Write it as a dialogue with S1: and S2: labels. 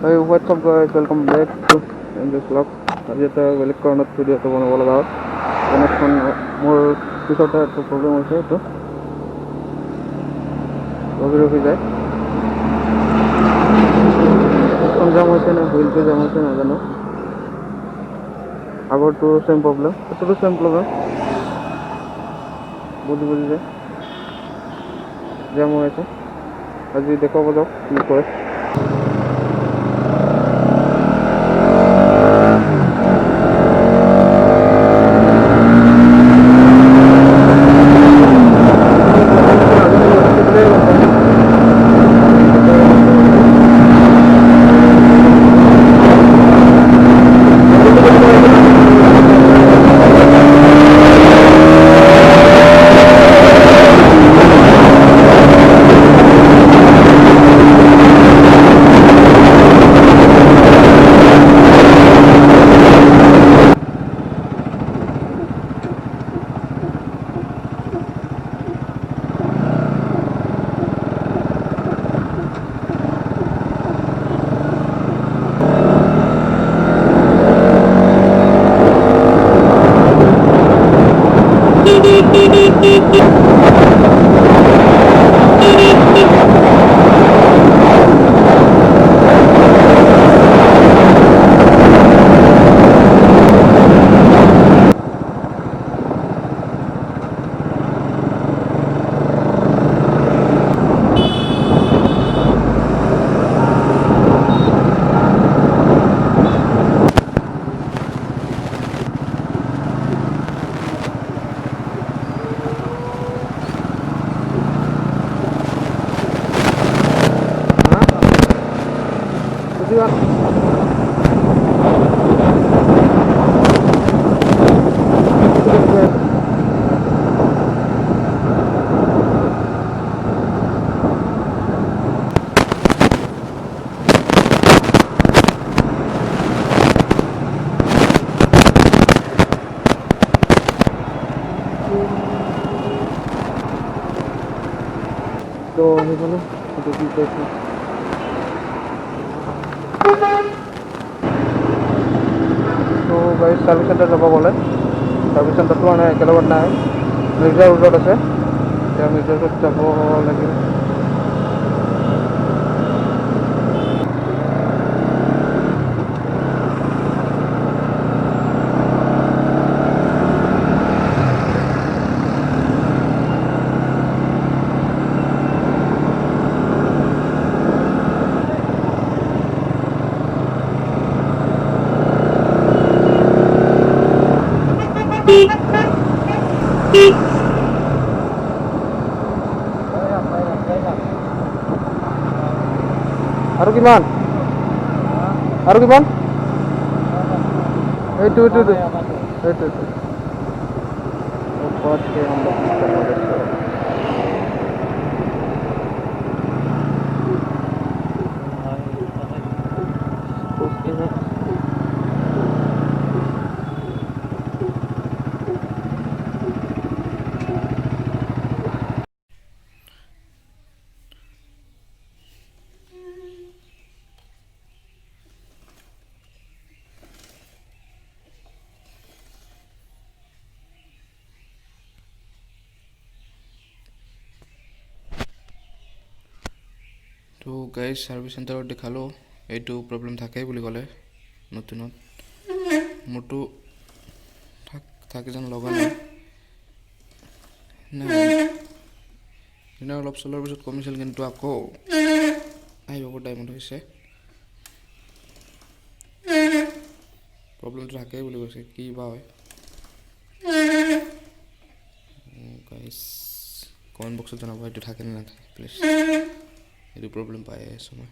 S1: Hey, what's up guys? Welcome back to English Vlog. আজি এটা বেলেগ কাৰণত ভিডিঅ' এটা বনাব লগা হ'ল। কানেকশ্যন মোৰ পিছতে এটা প্ৰব্লেম হৈছে, এইটো ৰখি যায়। কানেকশ্যন জাম হৈছে নে হুইলটো জাম হৈছে নাজানো। আগৰটো চেম প্ৰব্লেম, এইটোতো চেম প্ৰব্লেম। বুজি যায় জাম হৈ আছে। আজি দেখুৱাব যাওক কি কয়। তো সেইফালে সেইটো কি কৈছে তো গাড়ী ছাৰ্ভিচ চেণ্টাৰ যাব গ'লে ছাৰ্ভিচ চেণ্টাৰটো মানে একেলগত নাই, মিৰ্জা ৰোডত আছে। এতিয়া মিৰ্জা ৰোডত যাব লাগিব। আৰু কিমান এইটো তো গাইজ ছাৰ্ভিচ চেণ্টাৰত দেখালোঁ, এইটো প্ৰব্লেম থাকেই বুলি ক'লে। নতুনত মোৰতো থাকে যেন লগা নাই। অলপ চলোৱাৰ পিছত কমিছিল, কিন্তু আকৌ আহিব টাইমত হৈছে। প্ৰব্লেমটো থাকেই বুলি কৈছে, কি বা হয় গাইজ কমেণ্ট বক্সত জনাব, এইটো থাকে নে নাথাকে প্লিজ। এইটো প্ৰব্লেম পাই আছোঁ মই।